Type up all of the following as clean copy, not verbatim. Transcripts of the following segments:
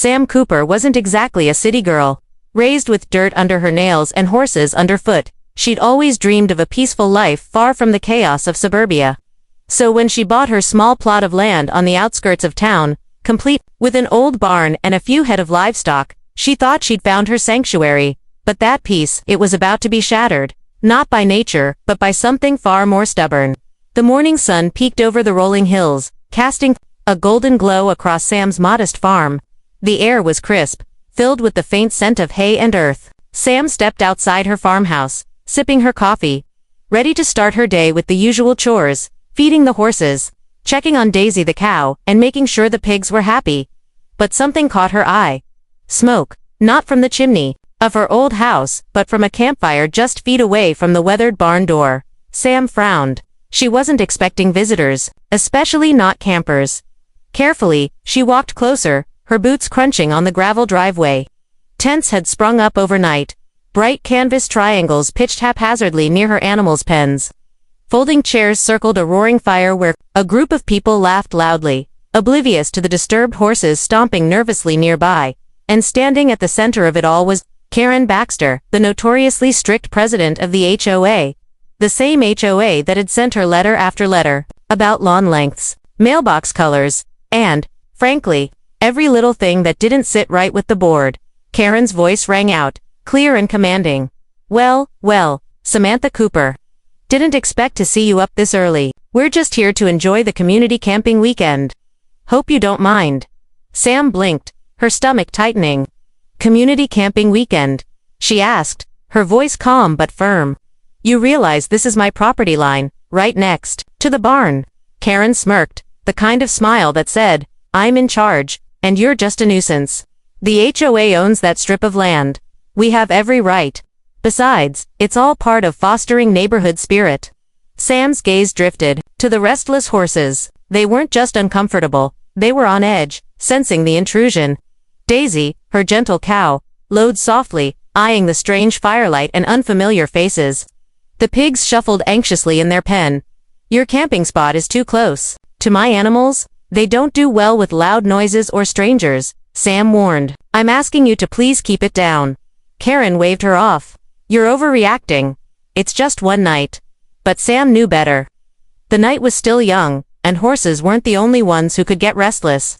Sam Cooper wasn't exactly a city girl. Raised with dirt under her nails and horses underfoot, she'd always dreamed of a peaceful life far from the chaos of suburbia. So when she bought her small plot of land on the outskirts of town, complete with an old barn and a few head of livestock, she thought she'd found her sanctuary. But that peace, it was about to be shattered, not by nature, but by something far more stubborn. The morning sun peeked over the rolling hills, casting a golden glow across Sam's modest farm. The air was crisp, filled with the faint scent of hay and earth. Sam stepped outside her farmhouse, sipping her coffee, ready to start her day with the usual chores, feeding the horses, checking on Daisy the cow, and making sure the pigs were happy. But something caught her eye. Smoke, not from the chimney of her old house, but from a campfire just feet away from the weathered barn door. Sam frowned. She wasn't expecting visitors, especially not campers. Carefully, she walked closer, her boots crunching on the gravel driveway. Tents had sprung up overnight. Bright canvas triangles pitched haphazardly near her animals' pens. Folding chairs circled a roaring fire where a group of people laughed loudly, oblivious to the disturbed horses stomping nervously nearby. And standing at the center of it all was Karen Baxter, the notoriously strict president of the HOA. The same HOA that had sent her letter after letter about lawn lengths, mailbox colors, and, frankly, every little thing that didn't sit right with the board. Karen's voice rang out, clear and commanding. Well, Samantha Cooper. Didn't expect to see you up this early. We're just here to enjoy the community camping weekend. Hope you don't mind. Sam blinked, her stomach tightening. Community camping weekend? She asked, her voice calm but firm. You realize this is my property line, right next to the barn. Karen smirked, the kind of smile that said, I'm in charge, and you're just a nuisance. The HOA owns that strip of land. We have every right. Besides, it's all part of fostering neighborhood spirit. Sam's gaze drifted to the restless horses. They weren't just uncomfortable, they were on edge, sensing the intrusion. Daisy, her gentle cow, lowed softly, eyeing the strange firelight and unfamiliar faces. The pigs shuffled anxiously in their pen. Your camping spot is too close to my animals. They don't do well with loud noises or strangers, Sam warned. I'm asking you to please keep it down. Karen waved her off. You're overreacting. It's just one night. But Sam knew better. The night was still young, and horses weren't the only ones who could get restless.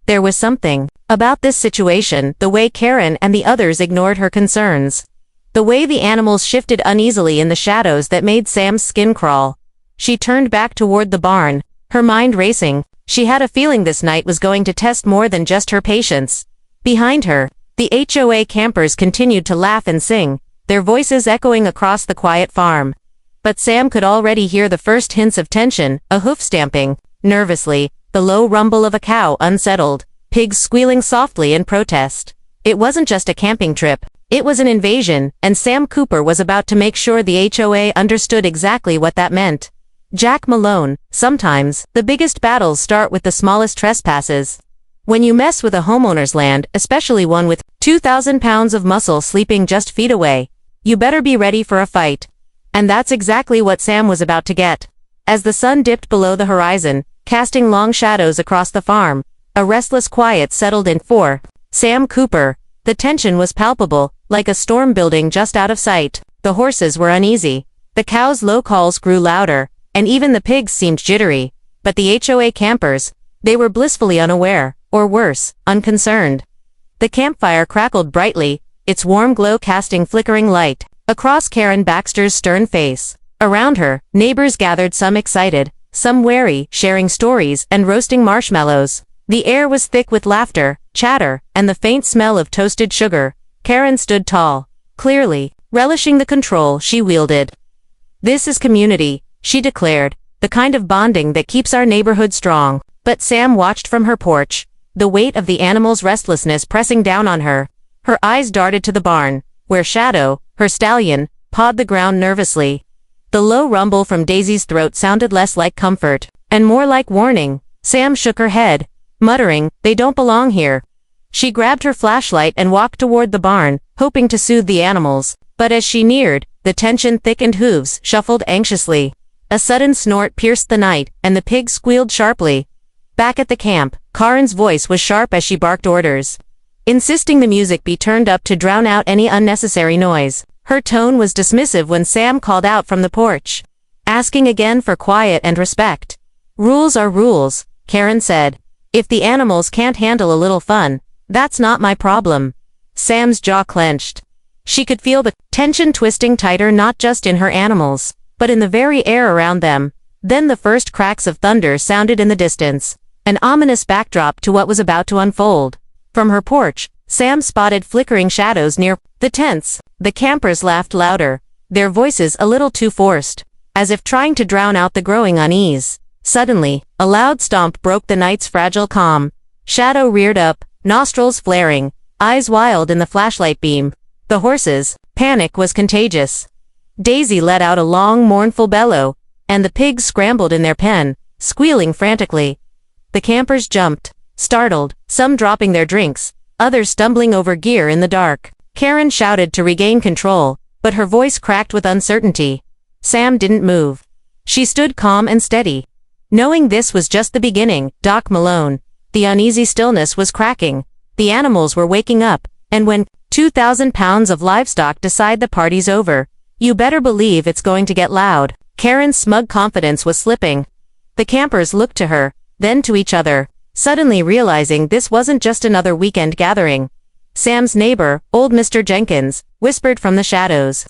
There was something about this situation, the way Karen and the others ignored her concerns. The way the animals shifted uneasily in the shadows that made Sam's skin crawl. She turned back toward the barn, her mind racing. She had a feeling this night was going to test more than just her patience. Behind her, the HOA campers continued to laugh and sing, their voices echoing across the quiet farm. But Sam could already hear the first hints of tension, a hoof stamping, nervously, the low rumble of a cow unsettled, pigs squealing softly in protest. It wasn't just a camping trip. It was an invasion, and Sam Cooper was about to make sure the HOA understood exactly what that meant. Jack Malone, sometimes, the biggest battles start with the smallest trespasses. When you mess with a homeowner's land, especially one with 2,000 pounds of muscle sleeping just feet away, you better be ready for a fight. And that's exactly what Sam was about to get. As the sun dipped below the horizon, casting long shadows across the farm, a restless quiet settled in for Sam Cooper. The tension was palpable, like a storm building just out of sight. The horses were uneasy. The cows' low calls grew louder, and even the pigs seemed jittery. But the HOA campers, they were blissfully unaware, or worse, unconcerned. The campfire crackled brightly, its warm glow casting flickering light across Karen Baxter's stern face. Around her, neighbors gathered, some excited, some wary, sharing stories and roasting marshmallows. The air was thick with laughter, chatter, and the faint smell of toasted sugar. Karen stood tall, clearly relishing the control she wielded. This is community, she declared, the kind of bonding that keeps our neighborhood strong. But Sam watched from her porch, the weight of the animal's restlessness pressing down on her. Her eyes darted to the barn, where Shadow, her stallion, pawed the ground nervously. The low rumble from Daisy's throat sounded less like comfort, and more like warning. Sam shook her head, muttering, they don't belong here. She grabbed her flashlight and walked toward the barn, hoping to soothe the animals. But as she neared, the tension thickened, hooves shuffled anxiously. A sudden snort pierced the night, and the pigs squealed sharply. Back at the camp, Karen's voice was sharp as she barked orders. insisting the music be turned up to drown out any unnecessary noise. Her tone was dismissive when Sam called out from the porch, asking again for quiet and respect. "Rules are rules," Karen said. "If the animals can't handle a little fun, that's not my problem." Sam's jaw clenched. She could feel the tension twisting tighter not just in her animals, but in the very air around them. Then the first cracks of thunder sounded in the distance, an ominous backdrop to what was about to unfold. From her porch, Sam spotted flickering shadows near the tents. The campers laughed louder, their voices a little too forced, as if trying to drown out the growing unease. Suddenly, a loud stomp broke the night's fragile calm. Shadow reared up, nostrils flaring, eyes wild in the flashlight beam. The horses' panic was contagious. Daisy let out a long, mournful bellow, and the pigs scrambled in their pen, squealing frantically. The campers jumped, startled, some dropping their drinks, others stumbling over gear in the dark. Karen shouted to regain control, but her voice cracked with uncertainty. Sam didn't move. She stood calm and steady. Knowing this was just the beginning, Doc Malone, the uneasy stillness was cracking. The animals were waking up, and when 2,000 pounds of livestock decide the party's over, you better believe it's going to get loud. Karen's smug confidence was slipping. The campers looked to her, then to each other, suddenly realizing this wasn't just another weekend gathering. Sam's neighbor, old Mr. Jenkins, whispered from the shadows.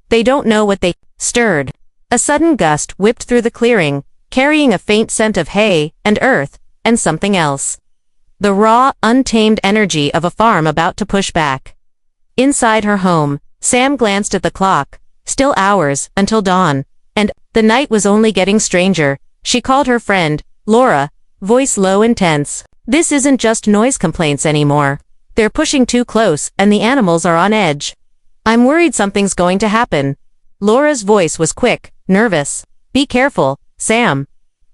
"They don't know what they..." Stirred. A sudden gust whipped through the clearing, carrying a faint scent of hay, and earth, and something else. The raw, untamed energy of a farm about to push back. Inside her home, Sam glanced at the clock. Still hours, until dawn. And the night was only getting stranger. She called her friend, Laura, voice low and tense. "This isn't just noise complaints anymore. They're pushing too close, and the animals are on edge. I'm worried something's going to happen." Laura's voice was quick, nervous. "Be careful, Sam.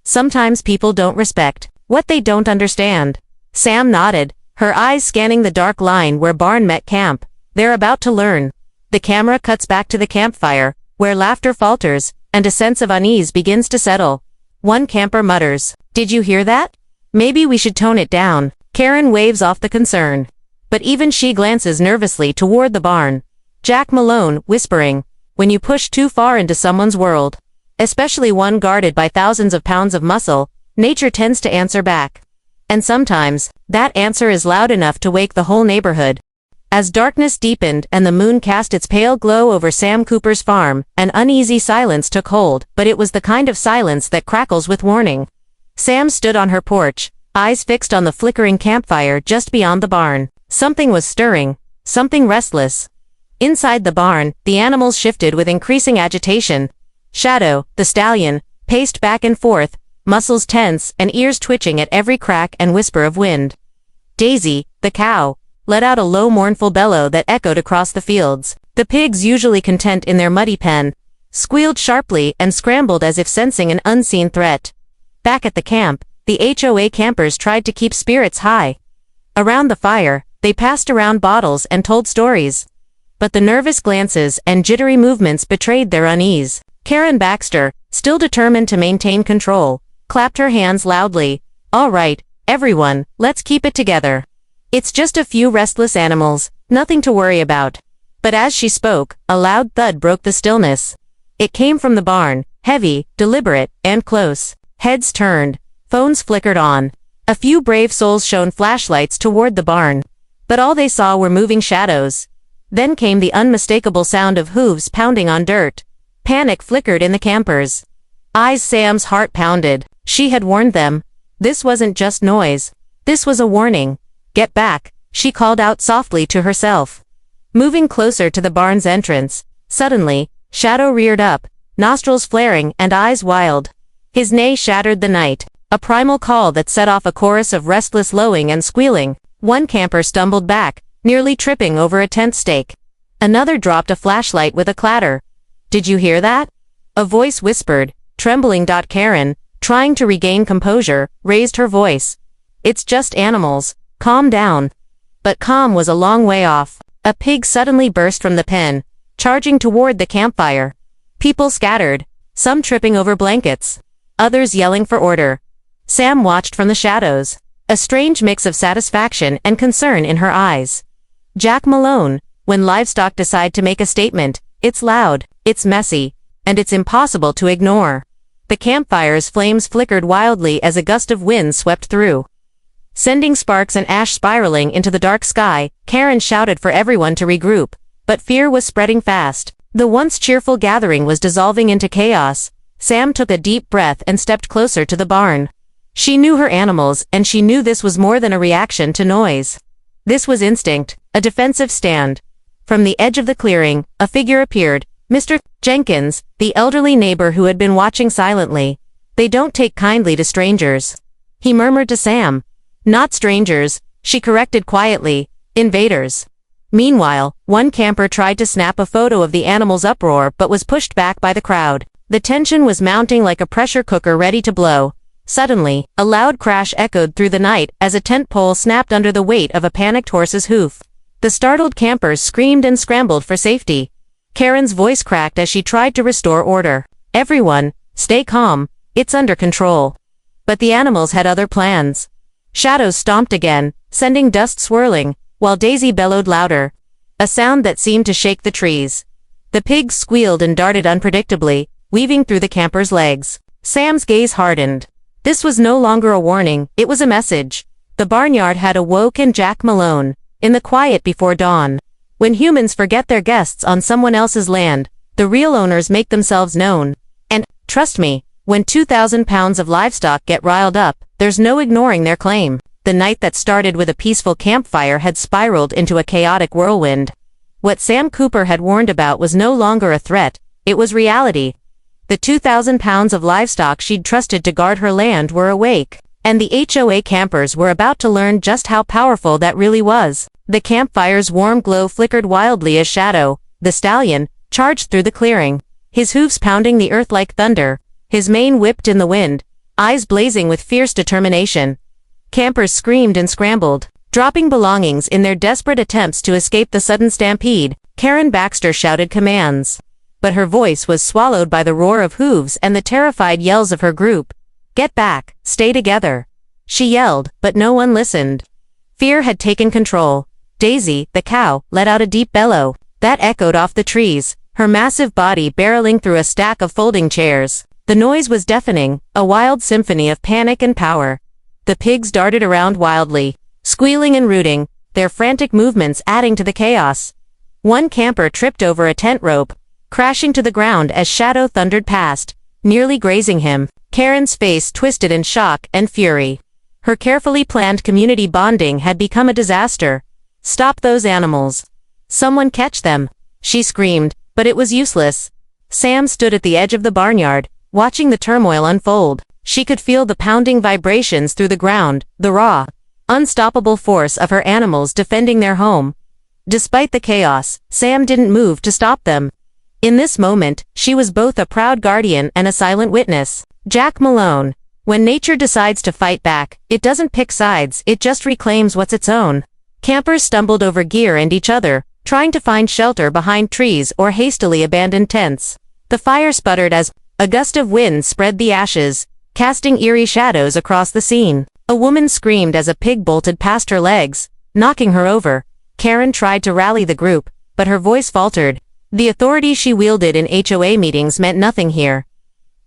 Sometimes people don't respect what they don't understand." Sam nodded, her eyes scanning the dark line where barn met camp. They're about to learn. The camera cuts back to the campfire, where laughter falters, and a sense of unease begins to settle. One camper mutters, "Did you hear that? Maybe we should tone it down." Karen waves off the concern. But even she glances nervously toward the barn. Jack Malone, whispering, "When you push too far into someone's world, especially one guarded by thousands of pounds of muscle, nature tends to answer back. And sometimes, that answer is loud enough to wake the whole neighborhood." As darkness deepened and the moon cast its pale glow over Sam Cooper's farm, an uneasy silence took hold, but it was the kind of silence that crackles with warning. Sam stood on her porch, eyes fixed on the flickering campfire just beyond the barn. Something was stirring, something restless. Inside the barn, the animals shifted with increasing agitation. Shadow, the stallion, paced back and forth, muscles tense and ears twitching at every crack and whisper of wind. Daisy, the cow, let out a low mournful bellow that echoed across the fields. The pigs, usually content in their muddy pen, squealed sharply and scrambled as if sensing an unseen threat. Back at the camp, the HOA campers tried to keep spirits high. Around the fire, they passed around bottles and told stories. But the nervous glances and jittery movements betrayed their unease. Karen Baxter, still determined to maintain control, clapped her hands loudly. "All right, everyone, let's keep it together. It's just a few restless animals, nothing to worry about." But as she spoke, a loud thud broke the stillness. It came from the barn, heavy, deliberate, and close. Heads turned, phones flickered on. A few brave souls shone flashlights toward the barn. But all they saw were moving shadows. Then came the unmistakable sound of hooves pounding on dirt. Panic flickered in the campers' eyes. Sam's heart pounded. She had warned them. This wasn't just noise. This was a warning. "Get back," she called out softly to herself. Moving closer to the barn's entrance, suddenly, Shadow reared up, nostrils flaring and eyes wild. His neigh shattered the night, a primal call that set off a chorus of restless lowing and squealing. One camper stumbled back, nearly tripping over a tent stake. Another dropped a flashlight with a clatter. "Did you hear that?" a voice whispered, trembling. Karen, trying to regain composure, raised her voice. "It's just animals. Calm down." But calm was a long way off. A pig suddenly burst from the pen, charging toward the campfire. People scattered, some tripping over blankets, others yelling for order. Sam watched from the shadows. a strange mix of satisfaction and concern in her eyes. Jack Malone, when Livestock decide to make a statement, it's loud, it's messy, and it's impossible to ignore. The campfire's flames flickered wildly as a gust of wind swept through, sending sparks and ash spiraling into the dark sky. Karen shouted for everyone to regroup, but fear was spreading fast. The once cheerful gathering was dissolving into chaos. Sam took a deep breath and stepped closer to the barn. She knew her animals, and she knew this was more than a reaction to noise. This was instinct, a defensive stand. From the edge of the clearing, a figure appeared, Mr. Jenkins, the elderly neighbor who had been watching silently. "They don't take kindly to strangers," he murmured to Sam. "Not strangers," she corrected quietly, "invaders." Meanwhile, one camper tried to snap a photo of the animal's uproar but was pushed back by the crowd. The tension was mounting like a pressure cooker ready to blow. Suddenly, a loud crash echoed through the night as a tent pole snapped under the weight of a panicked horse's hoof. The startled campers screamed and scrambled for safety. Karen's voice cracked as she tried to restore order. "Everyone, stay calm, it's under control." But the animals had other plans. Shadows stomped again, sending dust swirling, while Daisy bellowed louder, a sound that seemed to shake the trees. The pigs squealed and darted unpredictably, weaving through the campers' legs. Sam's gaze hardened. This was no longer a warning, it was a message. The barnyard had awoken Jack Malone. In the quiet before dawn, when humans forget their guests on someone else's land, the real owners make themselves known. And, trust me, when 2,000 pounds of livestock get riled up, there's no ignoring their claim. The night that started with a peaceful campfire had spiraled into a chaotic whirlwind. What Sam Cooper had warned about was no longer a threat, it was reality. The 2,000 pounds of livestock she'd trusted to guard her land were awake, and the HOA campers were about to learn just how powerful that really was. The campfire's warm glow flickered wildly as Shadow, the stallion, charged through the clearing, his hoofs pounding the earth like thunder, his mane whipped in the wind, eyes blazing with fierce determination. Campers screamed and scrambled, dropping belongings in their desperate attempts to escape the sudden stampede. Karen Baxter shouted commands, but her voice was swallowed by the roar of hooves and the terrified yells of her group. "Get back, stay together," she yelled, but no one listened. Fear had taken control. Daisy, the cow, let out a deep bellow that echoed off the trees, her massive body barreling through a stack of folding chairs. The noise was deafening, a wild symphony of panic and power. The pigs darted around wildly, squealing and rooting, their frantic movements adding to the chaos. One camper tripped over a tent rope, crashing to the ground as Shadow thundered past, nearly grazing him. Karen's face twisted in shock and fury. Her carefully planned community bonding had become a disaster. "Stop those animals. Someone catch them," she screamed, but it was useless. Sam stood at the edge of the barnyard, watching the turmoil unfold. She could feel the pounding vibrations through the ground, the raw, unstoppable force of her animals defending their home. Despite the chaos, Sam didn't move to stop them. In this moment, she was both a proud guardian and a silent witness. Jack Malone. When nature decides to fight back, it doesn't pick sides, it just reclaims what's its own. Campers stumbled over gear and each other, trying to find shelter behind trees or hastily abandoned tents. The fire sputtered as a gust of wind spread the ashes, casting eerie shadows across the scene. A woman screamed as a pig bolted past her legs, knocking her over. Karen tried to rally the group, but her voice faltered. The authority she wielded in HOA meetings meant nothing here.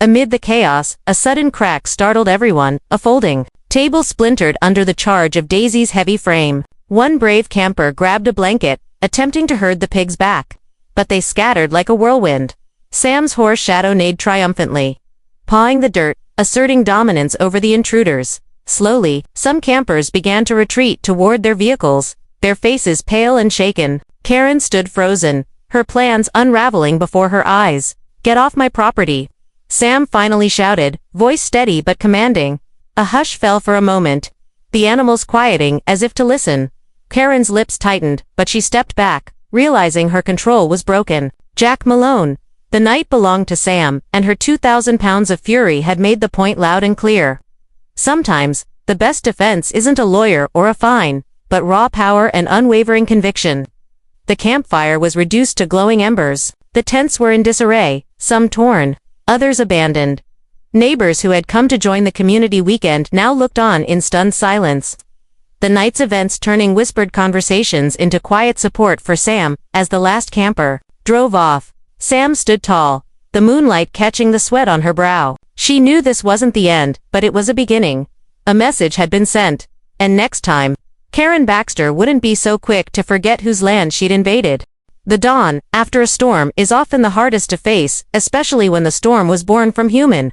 Amid the chaos, a sudden crack startled everyone, a folding table splintered under the charge of Daisy's heavy frame. One brave camper grabbed a blanket, attempting to herd the pigs back, but they scattered like a whirlwind. Sam's horse Shadow neighed triumphantly, pawing the dirt, asserting dominance over the intruders. Slowly, some campers began to retreat toward their vehicles, their faces pale and shaken. Karen stood frozen, her plans unraveling before her eyes. "Get off my property," Sam finally shouted, voice steady but commanding. A hush fell for a moment, the animals quieting as if to listen. Karen's lips tightened, but she stepped back, realizing her control was broken. Jack Malone. The night belonged to Sam, and her 2,000 pounds of fury had made the point loud and clear. Sometimes, the best defense isn't a lawyer or a fine, but raw power and unwavering conviction. The campfire was reduced to glowing embers. The tents were in disarray, some torn, others abandoned. Neighbors who had come to join the community weekend now looked on in stunned silence. The night's events turning whispered conversations into quiet support for Sam, as the last camper drove off. Sam stood tall, the moonlight catching the sweat on her brow. She knew this wasn't the end, but it was a beginning. A message had been sent, and next time, Karen Baxter wouldn't be so quick to forget whose land she'd invaded. The dawn, after a storm, is often the hardest to face, especially when the storm was born from human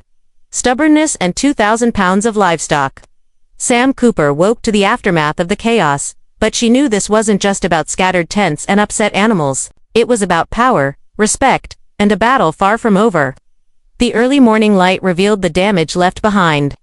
stubbornness and 2,000 pounds of livestock. Sam Cooper woke to the aftermath of the chaos, but she knew this wasn't just about scattered tents and upset animals. It was about power, respect, and a battle far from over. The early morning light revealed the damage left behind.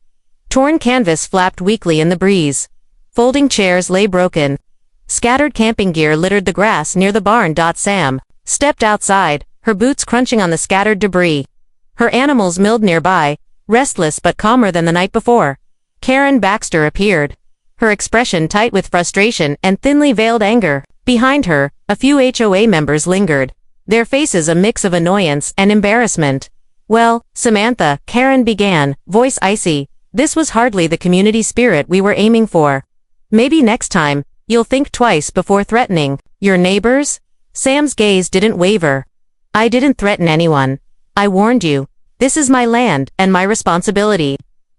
Torn canvas flapped weakly in the breeze. Folding chairs lay broken. Scattered camping gear littered the grass near the barn. Sam stepped outside, her boots crunching on the scattered debris. Her animals milled nearby, restless but calmer than the night before. Karen Baxter appeared, her expression tight with frustration and thinly veiled anger. Behind her, a few HOA members lingered, their faces a mix of annoyance and embarrassment. "Well, Samantha," Karen began, voice icy, "this was hardly the community spirit we were aiming for. Maybe next time, you'll think twice before threatening your neighbors?" Sam's gaze didn't waver. "I didn't threaten anyone. I warned you. This is my land and my responsibility.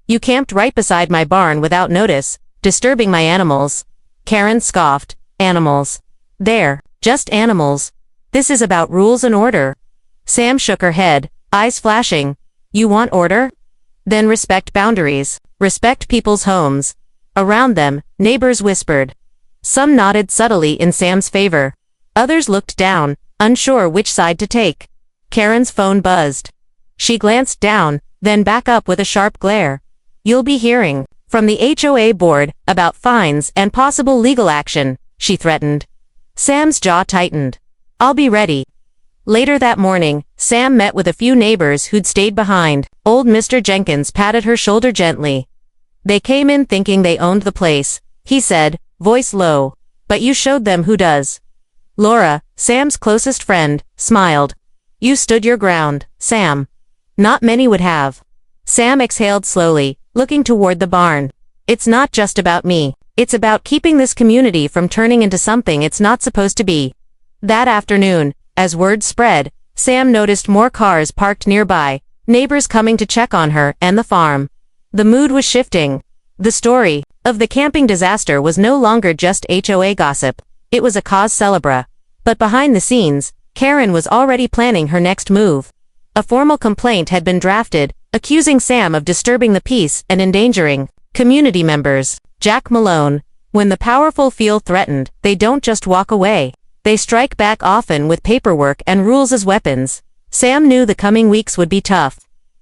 You camped right beside my barn without notice, disturbing my animals." Karen scoffed. "Animals? They're just animals. This is about rules and order." Sam shook her head, eyes flashing. "You want order? Then respect boundaries. Respect people's homes." Around them, neighbors whispered. Some nodded subtly in Sam's favor. Others looked down, unsure which side to take. Karen's phone buzzed. She glanced down, then back up with a sharp glare. "You'll be hearing from the HOA board about fines and possible legal action," she threatened. Sam's jaw tightened. "I'll be ready." Later that morning, Sam met with a few neighbors who'd stayed behind. Old Mr. Jenkins patted her shoulder gently. "They came in thinking they owned the place," he said, voice low. "But you showed them who does." Laura, Sam's closest friend, smiled. "You stood your ground, Sam. Not many would have." Sam exhaled slowly, looking toward the barn. "It's not just about me. It's about keeping this community from turning into something it's not supposed to be." That afternoon, as word spread, Sam noticed more cars parked nearby, neighbors coming to check on her and the farm. The mood was shifting. The story of the camping disaster was no longer just HOA gossip. It was a cause célèbre. But behind the scenes, Karen was already planning her next move. A formal complaint had been drafted, accusing Sam of disturbing the peace and endangering community members. Jack Malone. When the powerful feel threatened, they don't just walk away. They strike back, often with paperwork and rules as weapons. Sam knew the coming weeks would be tough.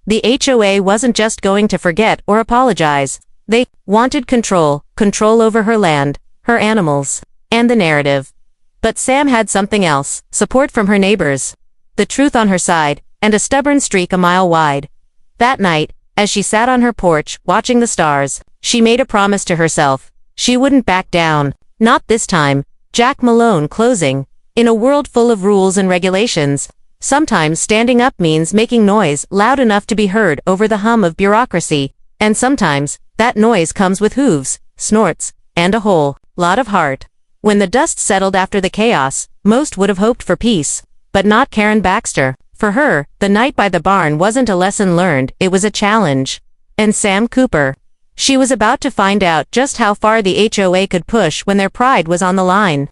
The HOA wasn't just going to forget or apologize. They wanted control over her land, her animals, and the narrative. But Sam had something else, support from her neighbors, the truth on her side, and a stubborn streak a mile wide. That night, as she sat on her porch, watching the stars, she made a promise to herself. She wouldn't back down. Not this time. Jack Malone closing. In a world full of rules and regulations, sometimes standing up means making noise loud enough to be heard over the hum of bureaucracy, and sometimes, that noise comes with hooves, snorts, and a whole lot of heart. When the dust settled after the chaos, most would have hoped for peace, but not Karen Baxter. For her, the night by the barn wasn't a lesson learned, it was a challenge. And Sam Cooper. She was about to find out just how far the HOA could push when their pride was on the line.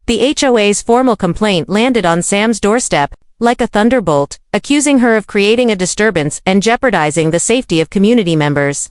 The HOA's formal complaint landed on Sam's doorstep, like a thunderbolt, accusing her of creating a disturbance and jeopardizing the safety of community members.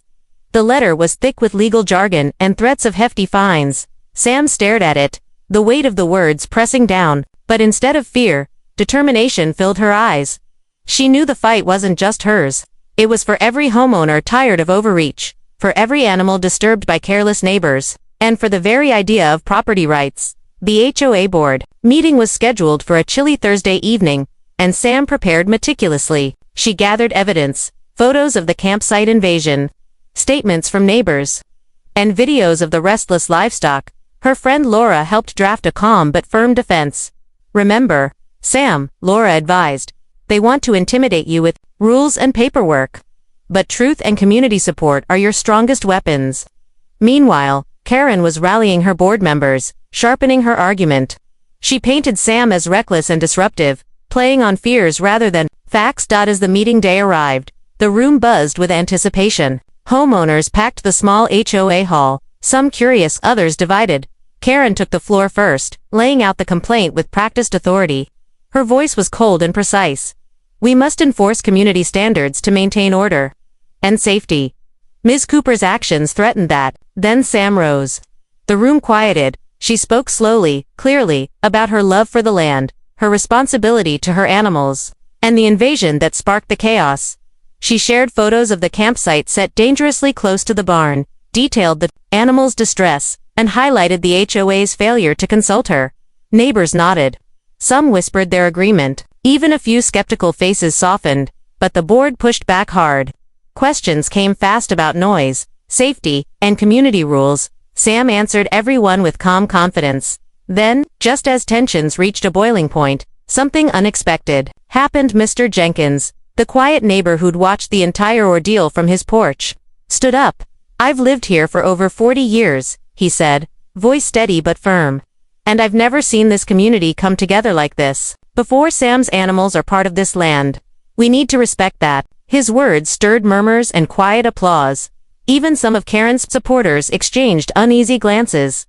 The letter was thick with legal jargon and threats of hefty fines. Sam stared at it, the weight of the words pressing down, but instead of fear, determination filled her eyes. She knew the fight wasn't just hers. It was for every homeowner tired of overreach, for every animal disturbed by careless neighbors, and for the very idea of property rights. The HOA board meeting was scheduled for a chilly Thursday evening, and Sam prepared meticulously. She gathered evidence, photos of the campsite invasion, statements from neighbors, and videos of the restless livestock. Her friend Laura helped draft a calm but firm defense. "Remember, Sam," Laura advised, "they want to intimidate you with rules and paperwork. but truth and community support are your strongest weapons. Meanwhile, Karen was rallying her board members, sharpening her argument. She painted Sam as reckless and disruptive, playing on fears rather than facts. As the meeting day arrived, the room buzzed with anticipation. Homeowners packed the small HOA hall, some curious, others divided. Karen took the floor first, laying out the complaint with practiced authority. Her voice was cold and precise. We must enforce community standards to maintain order and safety. Ms. Cooper's actions threatened that. Then Sam rose. The room quieted. She spoke slowly, clearly, about her love for the land, her responsibility to her animals, and the invasion that sparked the chaos. She shared photos of the campsite set dangerously close to the barn, detailed the animals' distress, and highlighted the HOA's failure to consult her. Neighbors nodded. Some whispered their agreement. Even a few skeptical faces softened, but the board pushed back hard. Questions came fast about noise, safety, and community rules. Sam answered everyone with calm confidence. Then, just as tensions reached a boiling point, something unexpected happened. Mr. Jenkins, the quiet neighbor who'd watched the entire ordeal from his porch, stood up. I've lived here for over 40 years, he said, voice steady but firm. And I've never seen this community come together like this. Before, Sam's animals are part of this land. We need to respect that. His words stirred murmurs and quiet applause. Even some of Karen's supporters exchanged uneasy glances.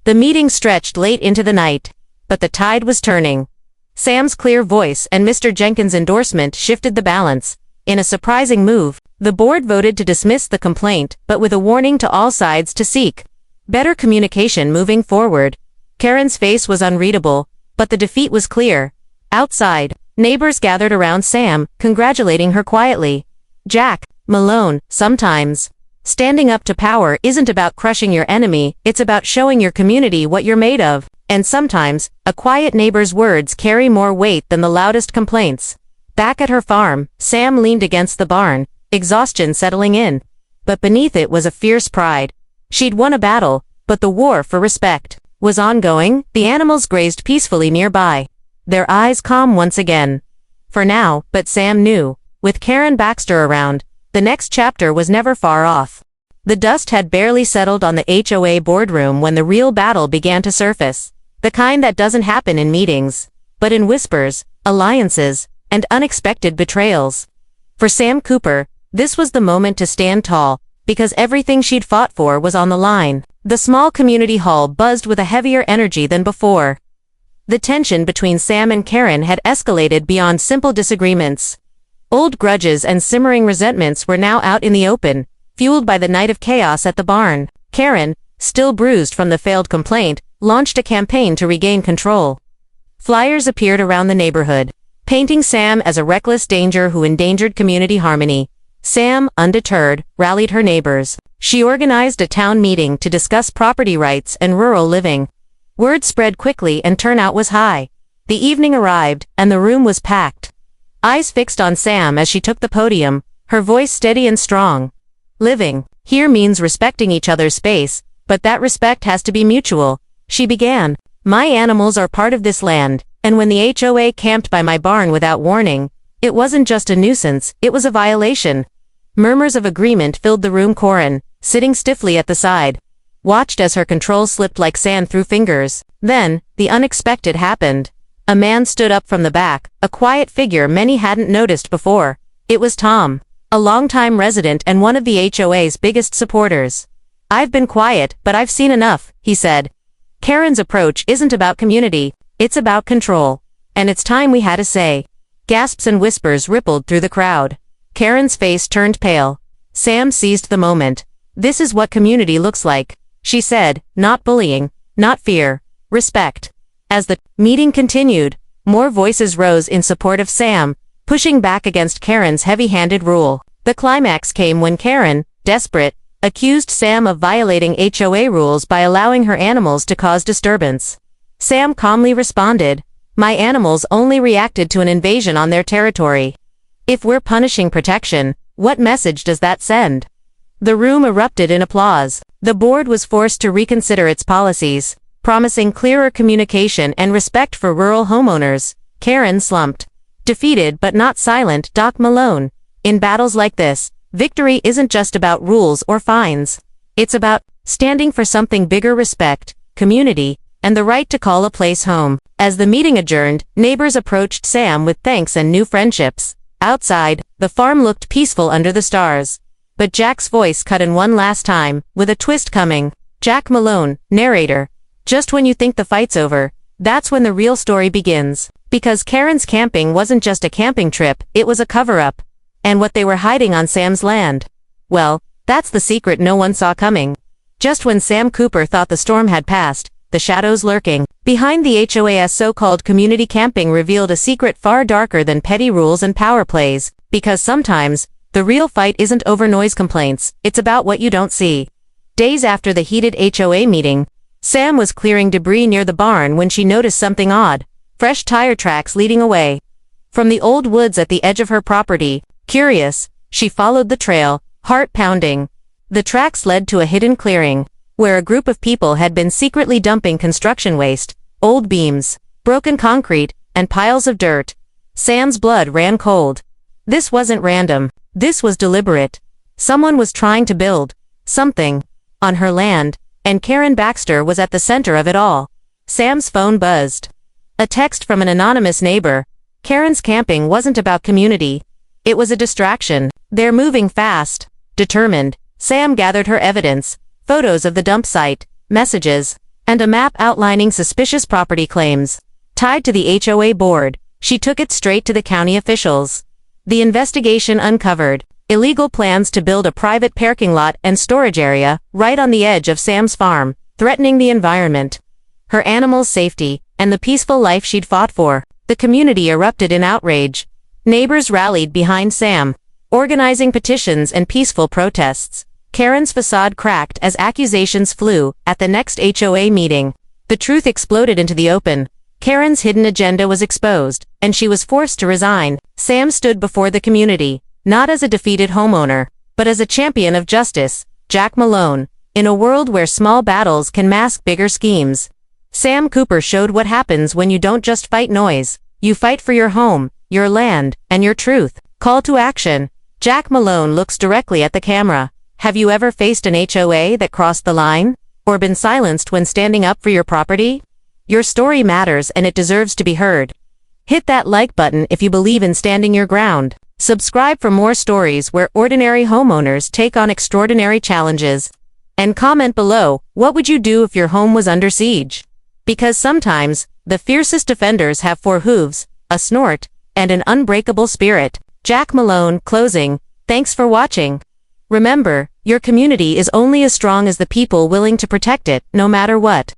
The meeting stretched late into the night, but the tide was turning. Sam's clear voice and Mr. Jenkins' endorsement shifted the balance. In a surprising move, the board voted to dismiss the complaint, but with a warning to all sides to seek better communication moving forward. Karen's face was unreadable, but the defeat was clear. Outside, neighbors gathered around Sam, congratulating her quietly. Jack Malone, sometimes standing up to power isn't about crushing your enemy, it's about showing your community what you're made of. And sometimes, a quiet neighbor's words carry more weight than the loudest complaints. Back at her farm, Sam leaned against the barn, exhaustion settling in. But beneath it was a fierce pride. She'd won a battle, but the war for respect was ongoing. The animals grazed peacefully nearby, their eyes calm once again. For now, but Sam knew, with Karen Baxter around, the next chapter was never far off. The dust had barely settled on the HOA boardroom when the real battle began to surface. The kind that doesn't happen in meetings, but in whispers, alliances, and unexpected betrayals. For Sam Cooper, this was the moment to stand tall, because everything she'd fought for was on the line. The small community hall buzzed with a heavier energy than before. The tension between Sam and Karen had escalated beyond simple disagreements. Old grudges and simmering resentments were now out in the open, fueled by the night of chaos at the barn. Karen, still bruised from the failed complaint, launched a campaign to regain control. Flyers appeared around the neighborhood, painting Sam as a reckless danger who endangered community harmony. Sam, undeterred, rallied her neighbors. She organized a town meeting to discuss property rights and rural living. Word spread quickly and turnout was high. The evening arrived, and the room was packed. Eyes fixed on Sam as she took the podium, her voice steady and strong. Living here means respecting each other's space, but that respect has to be mutual. She began. My animals are part of this land, and when the HOA camped by my barn without warning, it wasn't just a nuisance, it was a violation. Murmurs of agreement filled the room. Corin, sitting stiffly at the side, watched as her control slipped like sand through fingers. Then, the unexpected happened. A man stood up from the back, a quiet figure many hadn't noticed before. It was Tom, a longtime resident and one of the HOA's biggest supporters. I've been quiet, but I've seen enough, he said. Karen's approach isn't about community, it's about control. And it's time we had a say. Gasps and whispers rippled through the crowd. Karen's face turned pale. Sam seized the moment. This is what community looks like, she said, not bullying, not fear, respect. As the meeting continued, more voices rose in support of Sam, pushing back against Karen's heavy-handed rule. The climax came when Karen, desperate, accused Sam of violating HOA rules by allowing her animals to cause disturbance. Sam calmly responded, "My animals only reacted to an invasion on their territory. If we're punishing protection, what message does that send?" The room erupted in applause. The board was forced to reconsider its policies, promising clearer communication and respect for rural homeowners. Karen slumped. Defeated but not silent. Doc Malone. In battles like this, victory isn't just about rules or fines. It's about standing for something bigger: respect, community, and the right to call a place home. As the meeting adjourned, neighbors approached Sam with thanks and new friendships. Outside, the farm looked peaceful under the stars. But Jack's voice cut in one last time, with a twist coming. Jack Malone, narrator. Just when you think the fight's over, that's when the real story begins. Because Karen's camping wasn't just a camping trip, it was a cover-up. And what they were hiding on Sam's land? Well, that's the secret no one saw coming. Just when Sam Cooper thought the storm had passed, the shadows lurking behind the HOA's so-called community camping revealed a secret far darker than petty rules and power plays. Because sometimes, the real fight isn't over noise complaints, it's about what you don't see. Days after the heated HOA meeting, Sam was clearing debris near the barn when she noticed something odd: fresh tire tracks leading away from the old woods at the edge of her property. Curious, she followed the trail, heart pounding. The tracks led to a hidden clearing, where a group of people had been secretly dumping construction waste, old beams, broken concrete, and piles of dirt. Sam's blood ran cold. This wasn't random. This was deliberate. Someone was trying to build something on her land, and Karen Baxter was at the center of it all. Sam's phone buzzed. A text from an anonymous neighbor. Karen's camping wasn't about community. It was a distraction. They're moving fast. Determined, Sam gathered her evidence: photos of the dump site, messages, and a map outlining suspicious property claims. Tied to the HOA board, she took it straight to the county officials. The investigation uncovered illegal plans to build a private parking lot and storage area right on the edge of Sam's farm, threatening the environment, her animals' safety, and the peaceful life she'd fought for. The community erupted in outrage. Neighbors rallied behind Sam, organizing petitions and peaceful protests. Karen's facade cracked as accusations flew. At the next HOA meeting, the truth exploded into the open. Karen's hidden agenda was exposed, and she was forced to resign. Sam stood before the community, not as a defeated homeowner, but as a champion of justice. Jack Malone. In a world where small battles can mask bigger schemes, Sam Cooper showed what happens when you don't just fight noise. You fight for your home, your land, and your truth. Call to action. Jack Malone looks directly at the camera. Have you ever faced an HOA that crossed the line? Or been silenced when standing up for your property? Your story matters, and it deserves to be heard. Hit that like button if you believe in standing your ground. Subscribe for more stories where ordinary homeowners take on extraordinary challenges. And comment below, what would you do if your home was under siege? Because sometimes, the fiercest defenders have 4 hooves, a snort, and an unbreakable spirit. Jack Malone. Closing. Thanks for watching. Remember, your community is only as strong as the people willing to protect it, no matter what.